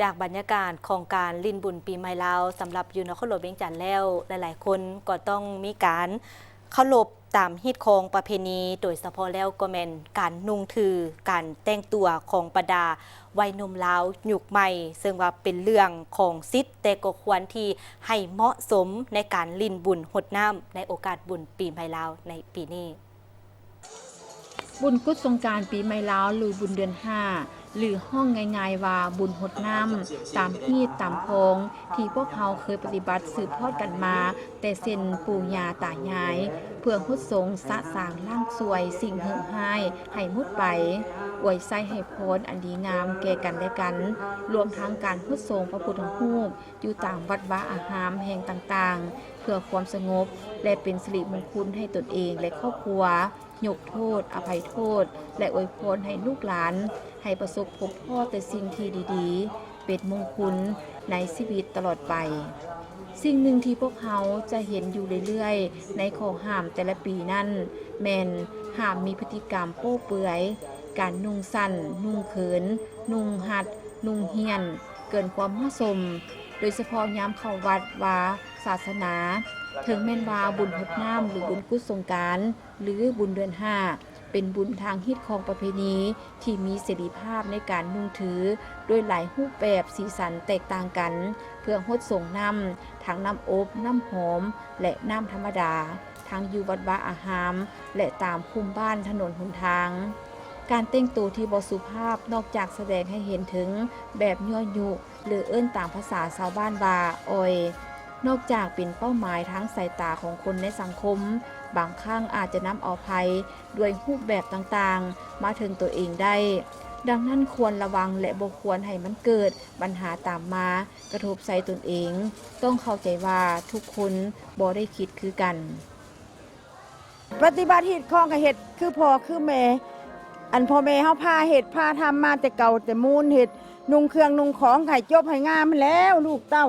จากบรรยากาศของการลิ้นบุญปีใหม่ลาวสำหรับอยู่นครหลวงเวียงจันทน์แล้วหลายๆคนก็ต้องมีการเคารพตามฮีตของประเพณีโดยเฉพาะแล้วก็แม่นการนุ่งถือการแต่งตัวของบรรดาวัยหนุ่มลาวยุคใหม่ซึ่งว่าเป็นเรื่องของศิษย์แต่ก็ควรที่ให้เหมาะสมในการลิ้นบุญหดน้ำในโอกาสบุญปีใหม่ลาวในปีนี้บุญกุศลสงกรานต์ปีใหม่ลาวหรือบุญเดือน5หรือห้องง่ายๆว่าบุญหดน้ำตามฮีตตามโพงที่พวกเขาเคยปฏิบัติสืบทอดกันมาแต่เส้นปู่ย่าตายายเพื่อหดสงสะสางร่างสวยสิ่งหึงหายให้มุดไปอวยไส้ให้พรอันดีงามแก่กันและกันรวมทั้งการหดสงพระพุทธรูปอยู่ตามวัดวาอารามแห่งต่างๆเพื่อความสงบและเป็นสิริมงคลให้ตนเองและครอบครัวยกโทษอภัยโทษและอวยพรให้ลูกหลานให้ประสบพบพ่อแต่สิ่งที่ดีๆเป็นมงคลในชีวิตตลอดไปสิ่งหนึ่งที่พวกเขาจะเห็นอยู่เรื่อยๆในข้อห้ามแต่ละปีนั้นแม่นห้ามมีพฤติกรรมโป้เปื่อยการนุ่งสั้นนุ่งเขินนุ่งหัดนุ่งเฮียนเกินความเหมาะสมโดยเฉพาะยามเข้าวัดวาศาสนาถึงแม่นว่าบุญหดน้ำหรือบุญกุศลสงกรานต์หรือบุญเดือน5เป็นบุญทางฮิตของประเพณีที่มีเสรีภาพในการนุ่งถือด้วยหลายรูปแบบสีสันแตกต่างกันเพื่อหดส่งน้ำทั้งน้ำอบน้ำหอมและน้ำธรรมดาทั้งอยู่วัดวาอารามและตามคุ้มบ้านถนนหนทางการแต่งตัวที่บ่สุภาพนอกจากแสดงให้เห็นถึงแบบยั่วยุหรือเอิ้นตามภาษาชาวบ้านว่าออยนอกจากเป็นเป้าหมายทั้งสายตาของคนในสังคมบางครั้งอาจจะนำเอาภัยด้วยรูปแบบต่างๆมาถึงตัวเองได้ดังนั้นควรระวังและบ่ควรให้มันเกิดปัญหาตามมากระทบใส่ตนเองต้องเข้าใจว่าทุกคนบ่ได้คิดคือกันปฏิบัติเฮ็ดของกับเฮ็ดคือพ่อคือแม่อันพ่อแม่เฮาพาเฮ็ดพาทำมาแต่เก่าแต่มูลเฮ็ดนุ่งเครื่องนุ่งของให้จบให้งามแล้วลูกเต้า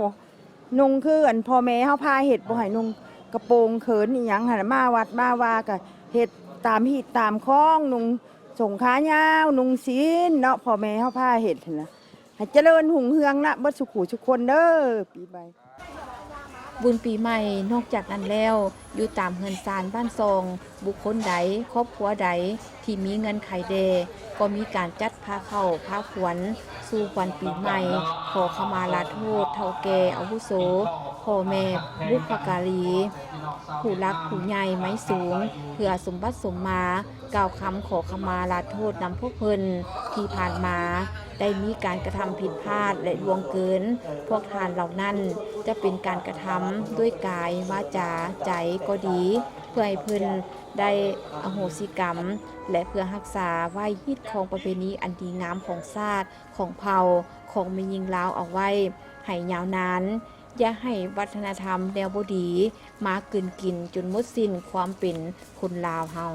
นุ่งคืออันพ่อแม่เฮาพาเฮ็ดบ่ให้นุ่งกระโปรงเขินอีหยังหั่นมาวัดมาว่าก็เฮ็ดตามฮีตตามคล้องนุ่งส่งขายาวนุ่งศีลเนาะพ่อแม่เฮาพาเฮ็ดหั่นน่ะให้เจริญหุ่งเฮืองนะบ่สุขุทุกคนเด้อปีใหม่บุญปีใหม่นอกจากนั้นแล้วอยู่ตามเฮือนศาลบ้านซองบุคคลใดครอบครัวใดที่มีเงินไขแดก็มีการจัดพาเข้าพาขวัญสู่ขวัญปีใหม่ขอขมาลาโทษเฒ่าแก่อาวุโสพ่อแม่บุพการีผู้รักผู้ใหญ่ไม้สูงเพื่อสมบัติสมมากล่าวคำขอขมาลาโทษนำพวกเพิ่นที่ผ่านมาได้มีการกระทำผิดพลาดและล่วงเกินพวกทานเหล่านั้นจะเป็นการกระทำด้วยกายวาจาใจก็ดีเพื่อให้เพิ่นได้อโหสิกรรมและเพื่อรักษาไว้ฮีตของประเพณีอันดีงามของชาติของเผ่าของแม่หญิงลาวเอาไว้ให้ยาวนานอย่าให้วัฒนธรรมแนวบ่ดีมากินจนหมดสิ้นความเป็นคนลาวเฮา